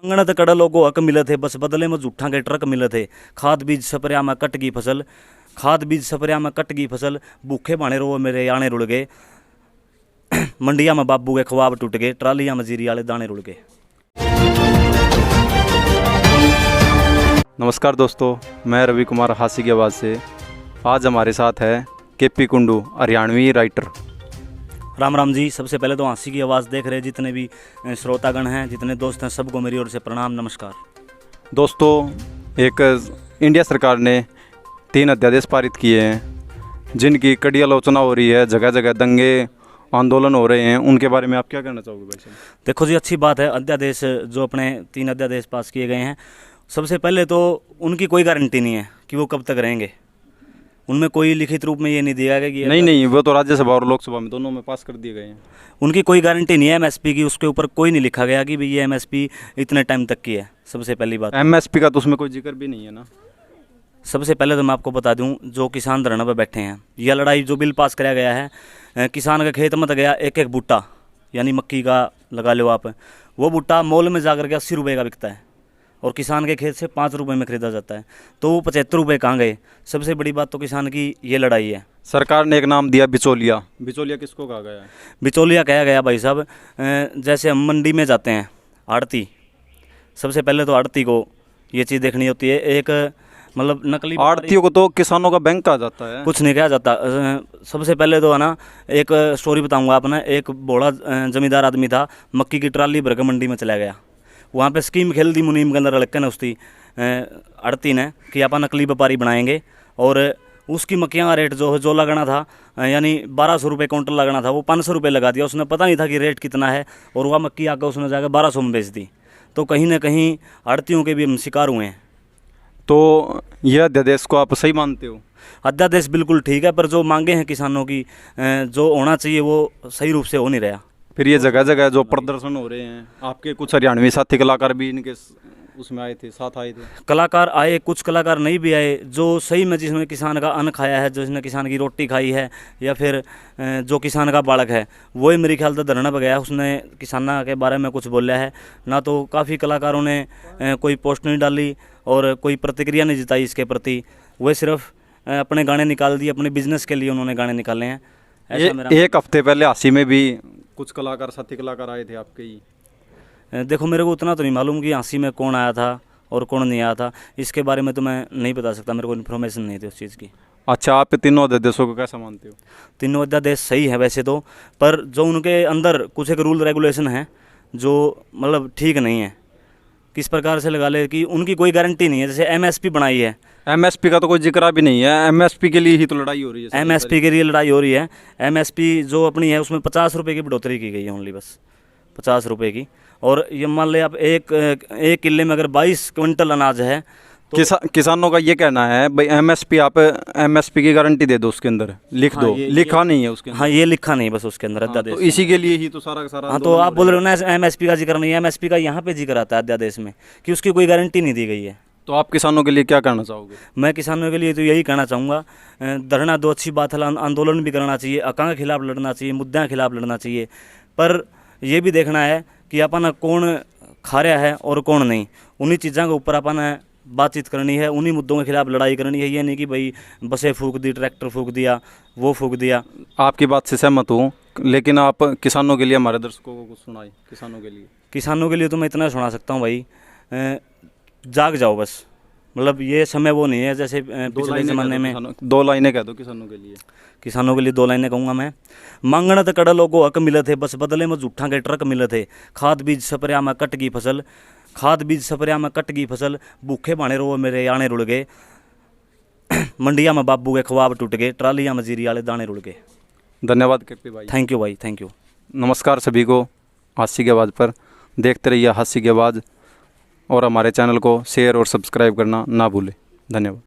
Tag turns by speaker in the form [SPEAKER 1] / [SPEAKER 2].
[SPEAKER 1] अंगणत कड़लों को हक मिले थे, बस बदले में झूठा के ट्रक मिले थे। खाद बीज स्प्रेया में कट गई फसल, खाद बीज स्प्रेया में कट गई फसल। भूखे भाने रो मेरे याने रुड़ गए, मंडिया में बाबू के ख्वाब टूट गए, ट्रालियां में जीरी वाले दाने रुड़ गए।
[SPEAKER 2] नमस्कार दोस्तों, मैं रवि कुमार हासी की आवाज़ से। आज हमारे साथ है केपी कुंडू, हरियाणवी राइटर।
[SPEAKER 1] राम राम जी। सबसे पहले तो हासी की आवाज़ देख रहे जितने भी श्रोतागण हैं, जितने दोस्त हैं, सबको मेरी ओर से प्रणाम नमस्कार।
[SPEAKER 2] दोस्तों, एक इंडिया सरकार ने 3 अध्यादेश पारित किए हैं जिनकी कड़ी आलोचना हो रही है, जगह जगह दंगे आंदोलन हो रहे हैं। उनके बारे में आप क्या कहना चाहोगे भाई साहब?
[SPEAKER 1] देखो जी, अच्छी बात है अध्यादेश जो अपने 3 अध्यादेश पास किए गए हैं। सबसे पहले तो उनकी कोई गारंटी नहीं है कि वो कब तक रहेंगे। उनमें कोई लिखित रूप में ये नहीं दिया गया कि
[SPEAKER 2] नहीं, वो तो राज्यसभा और लोकसभा में दोनों में पास कर दिए गए हैं।
[SPEAKER 1] उनकी कोई गारंटी नहीं है एमएसपी की। उसके ऊपर कोई नहीं लिखा गया कि भाई ये एमएसपी इतने टाइम तक की है। सबसे पहली बात,
[SPEAKER 2] एमएसपी का तो उसमें कोई जिक्र भी नहीं है ना।
[SPEAKER 1] सबसे पहले तो मैं आपको बता दूं, जो किसान धरना पर बैठे हैं, यह लड़ाई जो बिल पास कराया गया है, किसान के खेत में तो गया एक एक बूटा, यानी मक्की का लगा लो आप, वो बूटा मॉल में जाकर के 80 रुपये का बिकता है और किसान के खेत से 5 रुपये में खरीदा जाता है। तो वो 75 रुपये कहाँ गए? सबसे बड़ी बात तो किसान की ये लड़ाई है।
[SPEAKER 2] सरकार ने एक नाम दिया बिचौलिया। बिचौलिया किसको कहा गया है?
[SPEAKER 1] बिचौलिया कहा गया भाई साहब, जैसे हम मंडी में जाते हैं, आड़ती, सबसे पहले तो आड़ती को ये चीज़ देखनी होती है। एक मतलब नकली
[SPEAKER 2] आड़तियों को तो किसानों का बैंक कहा जाता है।
[SPEAKER 1] कुछ नहीं कहा जाता। सबसे पहले तो है ना, एक स्टोरी बताऊंगा आपने। एक बड़ा जमींदार आदमी था, मक्की की ट्राली भर के मंडी में चला गया। वहाँ पे स्कीम खेल दी मुनीम के अंदर लड़के ने, उसकी आड़ती ने, कि आप नकली व्यापारी बनाएंगे और उसकी मक्कियाँ का रेट जो लगना था, यानी 1200 रुपये काउंटर लगना था, वो 500 रुपये लगा दिया। उसने पता नहीं था कि रेट कितना है, और वह मक्की आकर उसने जाकर 1200 में बेच दी। तो कहीं ना कहीं आड़तियों के भी हम शिकार हुए हैं।
[SPEAKER 2] तो यह अध्यादेश को आप सही मानते हो?
[SPEAKER 1] अध्यादेश बिल्कुल ठीक है, पर जो मांगे हैं किसानों की, जो होना चाहिए वो सही रूप से हो नहीं रहा।
[SPEAKER 2] फिर ये जगह जगह जो प्रदर्शन हो रहे हैं, आपके कुछ हरियाणवी साथी कलाकार भी इनके उसमें आए थे, साथ आए थे?
[SPEAKER 1] कलाकार आए, कुछ कलाकार नहीं भी आए। जो सही में जिसने किसान का अन्न खाया है, जिसने किसान की रोटी खाई है, या फिर जो किसान का बालक है, वही मेरे ख्याल से धरना पर गया, उसने किसाना के बारे में कुछ बोला है ना। तो काफ़ी कलाकारों ने कोई पोस्ट नहीं डाली और कोई प्रतिक्रिया नहीं जताई इसके प्रति। वह सिर्फ अपने गाने निकाल दिए, अपने बिजनेस के लिए उन्होंने गाने निकाले हैं। ऐसा मेरा
[SPEAKER 2] एक हफ्ते पहले हासी में भी कुछ कलाकार, साथी कलाकार आए थे आपके ही।
[SPEAKER 1] देखो, मेरे को उतना तो नहीं मालूम कि हांसी में कौन आया था और कौन नहीं आया था। इसके बारे में तो मैं नहीं बता सकता, मेरे को इन्फॉर्मेशन नहीं थी उस चीज़ की।
[SPEAKER 2] अच्छा, आप तीनों अध्यादेशों को कैसा मानते हो?
[SPEAKER 1] तीनों अध्यादेश सही है वैसे तो, पर जो उनके अंदर कुछ एक रूल रेगुलेशन है जो मतलब ठीक नहीं है। किस प्रकार से लगा ले कि उनकी कोई गारंटी नहीं है। जैसे एमएसपी बनाई है,
[SPEAKER 2] एमएसपी का तो कोई जिक्र भी नहीं है। एमएसपी के लिए ही तो लड़ाई हो रही है।
[SPEAKER 1] एमएसपी के लिए लड़ाई हो रही है। एमएसपी जो अपनी है उसमें 50 रुपये की बढ़ोतरी की गई है, ओनली बस 50 रुपये की। और ये मान ले आप एक किले में अगर 22 क्विंटल अनाज है तो
[SPEAKER 2] किसानों का ये कहना है भाई एमएसपी, आप एमएसपी की गारंटी दे दो, उसके अंदर लिख दो। लिखा नहीं है उसके अंदर।
[SPEAKER 1] हाँ, ये लिखा नहीं बस उसके अंदर अध्यादेश।
[SPEAKER 2] तो इसी के लिए ही तो सारा का सारा।
[SPEAKER 1] हाँ, तो आप बोल रहे हो ना एमएसपी का जिक्र नहीं है। एमएसपी का यहाँ पे जिक्र आता है अध्यादेश में कि उसकी कोई गारंटी नहीं दी गई है।
[SPEAKER 2] तो आप किसानों के लिए क्या कहना चाहोगे?
[SPEAKER 1] मैं किसानों के लिए तो यही कहना चाहूँगा, धरना दो, अच्छी बात है, आंदोलन भी करना चाहिए, अकांक्षा के खिलाफ लड़ना चाहिए, मुद्दों के खिलाफ लड़ना चाहिए। पर यह भी देखना है कि अपन कौन खा रहा है और कौन नहीं। उन्हीं चीज़ों के ऊपर अपन बातचीत करनी है, उन्हीं मुद्दों के खिलाफ लड़ाई करनी है। ये नहीं कि भाई बसें फूंक दी, ट्रैक्टर फूंक दिया, वो फूंक दिया।
[SPEAKER 2] आपकी बात से सहमत हूँ, लेकिन आप किसानों के लिए, हमारे दर्शकों को कुछ सुनाए। किसानों के लिए
[SPEAKER 1] तो मैं इतना सुना सकता हूँ भाई, जाग जाओ बस। मतलब ये समय वो नहीं है जैसे पिछले ज़माने में।
[SPEAKER 2] 2 लाइनें कह दो किसानों के लिए।
[SPEAKER 1] किसानों के लिए 2 लाइनें कहूँगा मैं। मांगणत कड़लों को हक मिले थे, बस बदले में झूठा के ट्रक मिले थे। खाद बीज स्प्रेया में कट गई फसल, खाद बीज स्प्रेया में कट गई फसल। भूखे भाने रो मेरे याने रुड़ गए, मंडिया में बाबू के ख्वाब टूट गए, ट्रालियां में जीरी वाले दाने रुड़ गए।
[SPEAKER 2] धन्यवाद केपी भाई।
[SPEAKER 1] थैंक यू भाई, थैंक यू।
[SPEAKER 2] नमस्कार सभी को। हास्य की आवाज़ पर देखते रहिए हास्य की आवाज़, और हमारे चैनल को शेयर और सब्सक्राइब करना ना भूलें। धन्यवाद।